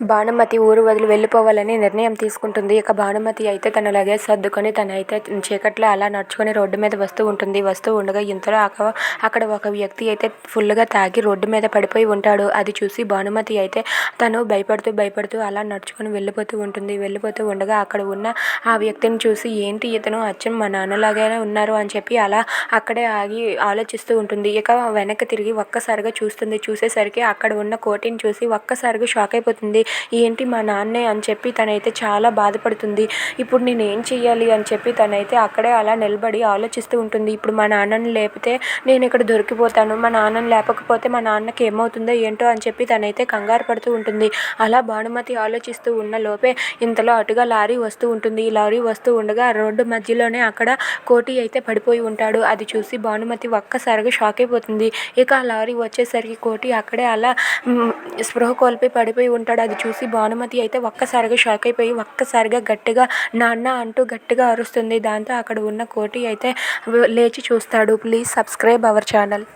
భానుమతి ఊరు వదిలి వెళ్ళిపోవాలని నిర్ణయం తీసుకుంటుంది. ఇక భానుమతి అయితే తన లగేజ్ సర్దుకొని తనైతే చీకట్లో అలా నడుచుకొని రోడ్డు మీద వస్తూ ఉంటుంది. వస్తూ ఉండగా ఇంతలో అక్కడ ఒక వ్యక్తి అయితే ఫుల్గా తాగి రోడ్డు మీద పడిపోయి ఉంటాడు. అది చూసి భానుమతి అయితే తను భయపడుతూ అలా నడుచుకొని వెళ్ళిపోతూ ఉంటుంది. వెళ్ళిపోతూ ఉండగా అక్కడ ఉన్న ఆ వ్యక్తిని చూసి ఏంటి ఇతను అచ్చం మా నాన్నలాగానే ఉన్నారు అని చెప్పి అలా అక్కడే ఆగి ఆలోచిస్తూ ఉంటుంది. ఇక వెనక్కి తిరిగి ఒక్కసారిగా చూస్తుంది. చూసేసరికి అక్కడ ఉన్న కోటిని చూసి ఒక్కసారిగా షాక్ అయిపోతుంది. ఏంటి మా నాన్నే అని చెప్పి తనైతే చాలా బాధపడుతుంది. ఇప్పుడు నేను ఏం చెయ్యాలి అని చెప్పి తనైతే అక్కడే అలా నిలబడి ఆలోచిస్తూ ఉంటుంది. ఇప్పుడు మా నాన్నని లేపితే నేను ఇక్కడ దొరికిపోతాను, మా నాన్నని లేపకపోతే మా నాన్నకి ఏమవుతుందో ఏంటో అని చెప్పి తనైతే కంగారు పడుతూ ఉంటుంది. అలా భానుమతి ఆలోచిస్తూ ఉన్న లోపే ఇంతలో అటుగా లారీ వస్తూ ఉంటుంది. ఈ లారీ వస్తూ ఉండగా రోడ్డు మధ్యలోనే అక్కడ కోటి అయితే పడిపోయి ఉంటాడు. అది చూసి భానుమతి ఒక్కసారిగా షాక్ అయిపోతుంది. ఇక ఆ లారీ వచ్చేసరికి కోటి అక్కడే అలా స్పృహ కోల్పోయి పడిపోయి ఉంటాడు. అది చూసి భానుమతి అయితే ఒక్కసారిగా షాక్ అయిపోయి ఒక్కసారిగా గట్టిగా నాన్న అంటూ గట్టిగా అరుస్తుంది. దాంతో అక్కడ ఉన్న కోటి అయితే లేచి చూస్తాడు. Please subscribe our channel.